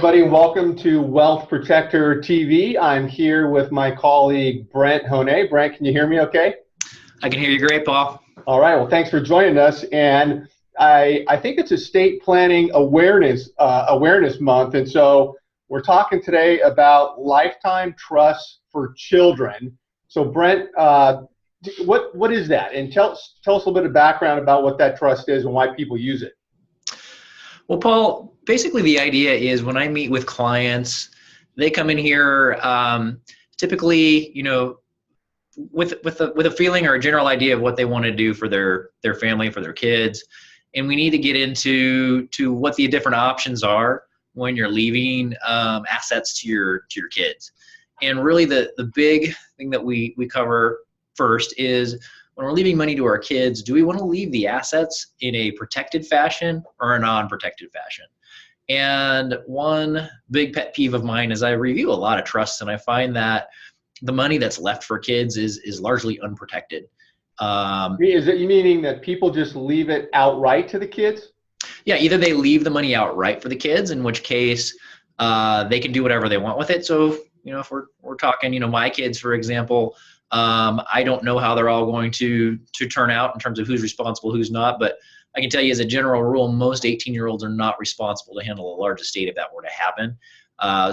everybody, and welcome to Wealth Protector TV. I'm here with my colleague, Brent Honay. Brent, can you hear me okay? I can hear you great, Paul. All right, well, thanks for joining us. And I think it's Estate Planning Awareness Month, and so we're talking today about lifetime trusts for children. So, Brent, what is that? And tell us a little bit of background about what that trust is and why people use it. Well, Paul, basically the idea is when I meet with clients, they come in here typically, with a feeling or a general idea of what they want to do for their family, for their kids, and we need to get into what the different options are when you're leaving assets to your kids. And really, the big thing that we cover first is, when we're leaving money to our kids, do we want to leave the assets in a protected fashion or a non-protected fashion? And one big pet peeve of mine is I review a lot of trusts, and I find that the money that's left for kids is largely unprotected. Is it meaning that people just leave it outright to the kids? Yeah, either they leave the money outright for the kids, in which case they can do whatever they want with it. So, if we're talking, my kids, for example, I don't know how they're all going to turn out in terms of who's responsible, who's not, but I can tell you as a general rule, most 18-year-olds are not responsible to handle a large estate if that were to happen.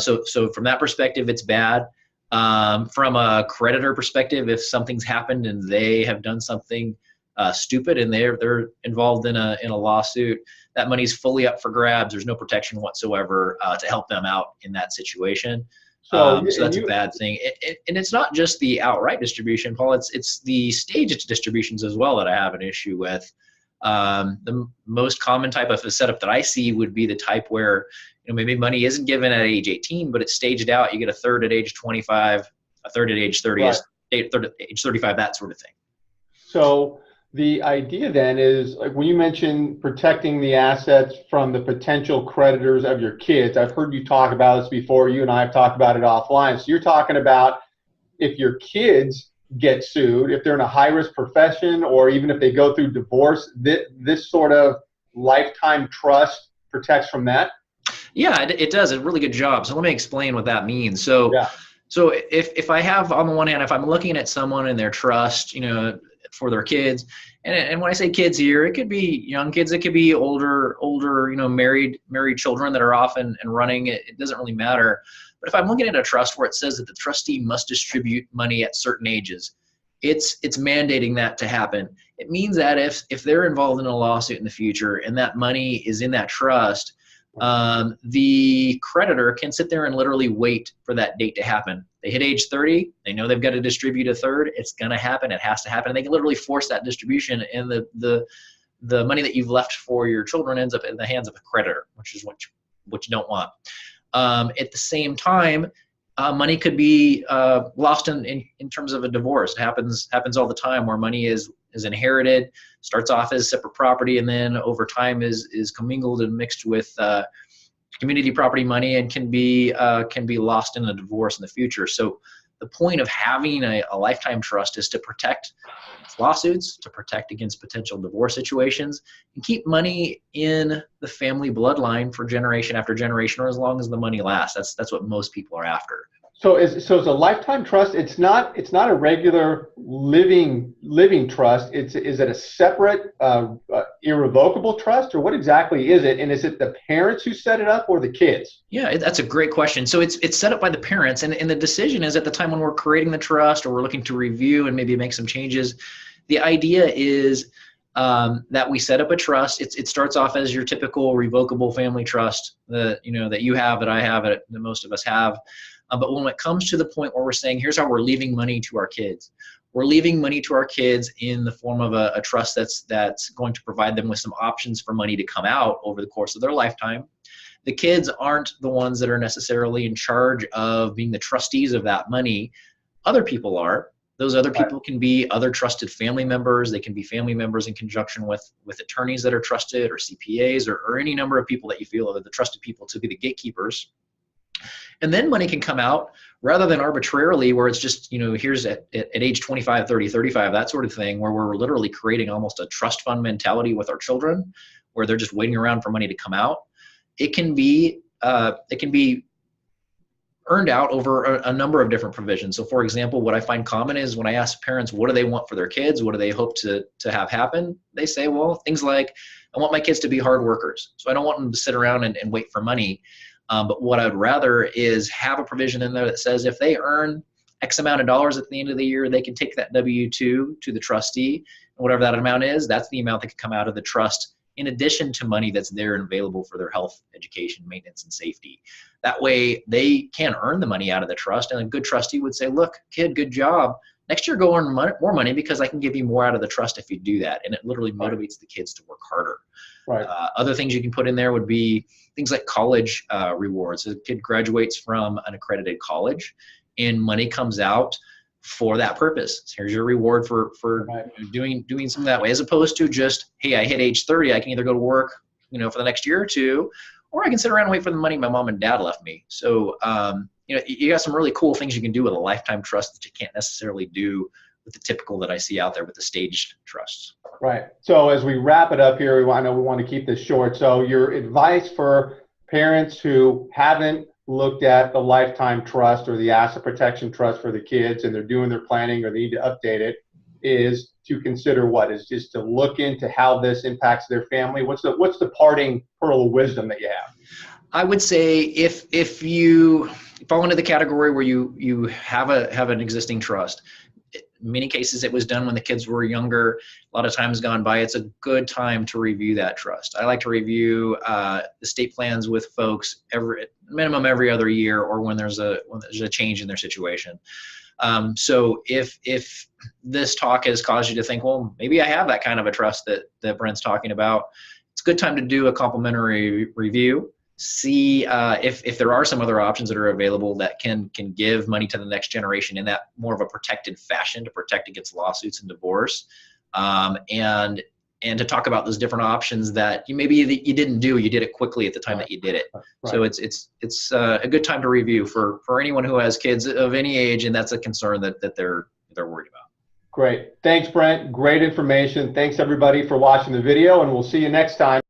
So from that perspective, it's bad. From a creditor perspective, if something's happened and they have done something stupid and they're involved in a lawsuit, that money's fully up for grabs. There's no protection whatsoever to help them out in that situation. So that's a bad thing. And it's not just the outright distribution, Paul. It's the staged distributions as well that I have an issue with. The most common type of a setup that I see would be the type where maybe money isn't given at age 18, but it's staged out. You get a third at age 25, a third at age 30, right, a third at age 35, that sort of thing. So the idea then is, like when you mentioned protecting the assets from the potential creditors of your kids, I've heard you talk about this before. You and I have talked about it offline. So you're talking about if your kids get sued, if they're in a high-risk profession, or even if they go through divorce, this sort of lifetime trust protects from that? Yeah, it does a really good job. So let me explain what that means. So if I have, on the one hand, if I'm looking at someone in their trust, for their kids, and when I say kids here, it could be young kids, it could be older, married children that are off and running. It doesn't really matter. But if I'm looking at a trust where it says that the trustee must distribute money at certain ages, it's mandating that to happen. It means that if they're involved in a lawsuit in the future and that money is in that trust, the creditor can sit there and literally wait for that date to happen. They hit age 30, they know they've got to distribute a third. It's going to happen. It has to happen. And they can literally force that distribution, and the money that you've left for your children ends up in the hands of a creditor, which is what you don't want. At the same time, money could be lost in terms of a divorce. It happens all the time, where money is inherited, starts off as separate property, and then over time is commingled and mixed with community property money, and can be lost in a divorce in the future. So the point of having a lifetime trust is to protect against lawsuits, to protect against potential divorce situations, and keep money in the family bloodline for generation after generation, or as long as the money lasts. That's what most people are after. So is a lifetime trust, it's not a regular living trust. Is it a separate irrevocable trust, or what exactly is it? And is it the parents who set it up, or the kids? Yeah, that's a great question. So it's set up by the parents, and the decision is at the time when we're creating the trust, or we're looking to review and maybe make some changes. The idea is that we set up a trust. It starts off as your typical revocable family trust that you have, that I have, that most of us have. But when it comes to the point where we're saying, here's how we're leaving money to our kids, we're leaving money to our kids in the form of a trust that's going to provide them with some options for money to come out over the course of their lifetime. The kids aren't the ones that are necessarily in charge of being the trustees of that money. Other people are. Those other people can be other trusted family members. They can be family members in conjunction with attorneys that are trusted, or CPAs, or any number of people that you feel are the trusted people to be the gatekeepers. And then money can come out rather than arbitrarily, where it's just, here's at age 25, 30, 35, that sort of thing, where we're literally creating almost a trust fund mentality with our children, where they're just waiting around for money to come out. It can be it can be earned out over a number of different provisions. So for example, what I find common is when I ask parents, what do they want for their kids? What do they hope to have happen? They say, well, things like, I want my kids to be hard workers. So I don't want them to sit around and wait for money. But what I'd rather is have a provision in there that says if they earn X amount of dollars at the end of the year, they can take that W-2 to the trustee. And whatever that amount is, that's the amount that can come out of the trust in addition to money that's there and available for their health, education, maintenance, and safety. That way they can earn the money out of the trust, and a good trustee would say, look, kid, good job. Next year, go earn more money because I can give you more out of the trust if you do that. And it literally motivates the kids to work harder. Right. Other things you can put in there would be things like college rewards. A kid graduates from an accredited college and money comes out for that purpose. So here's your reward for doing something that way, as opposed to just, hey, I hit age 30, I can either go to work, for the next year or two, or I can sit around and wait for the money my mom and dad left me. So, you got some really cool things you can do with a lifetime trust that you can't necessarily do with the typical that I see out there with the staged trusts. Right. So as we wrap it up here, I know we want to keep this short. So your advice for parents who haven't looked at the lifetime trust or the asset protection trust for the kids and they're doing their planning or they need to update it is to consider what is just to look into how this impacts their family. What's the parting pearl of wisdom that you have? I would say if you fall into the category where you have an existing trust, in many cases it was done when the kids were younger, a lot of times gone by, it's a good time to review that trust. I like to review estate plans with folks minimum every other year, or when there's a change in their situation. So if this talk has caused you to think, well, maybe I have that kind of a trust that Brent's talking about, it's a good time to do a complimentary review. See if there are some other options that are available that can give money to the next generation in that more of a protected fashion to protect against lawsuits and divorce, and to talk about those different options that you didn't do, you did it quickly at the time that you did it. Right. So it's a good time to review for anyone who has kids of any age and that's a concern that they're worried about. Great. Thanks, Brent. Great information. Thanks everybody for watching the video, and we'll see you next time.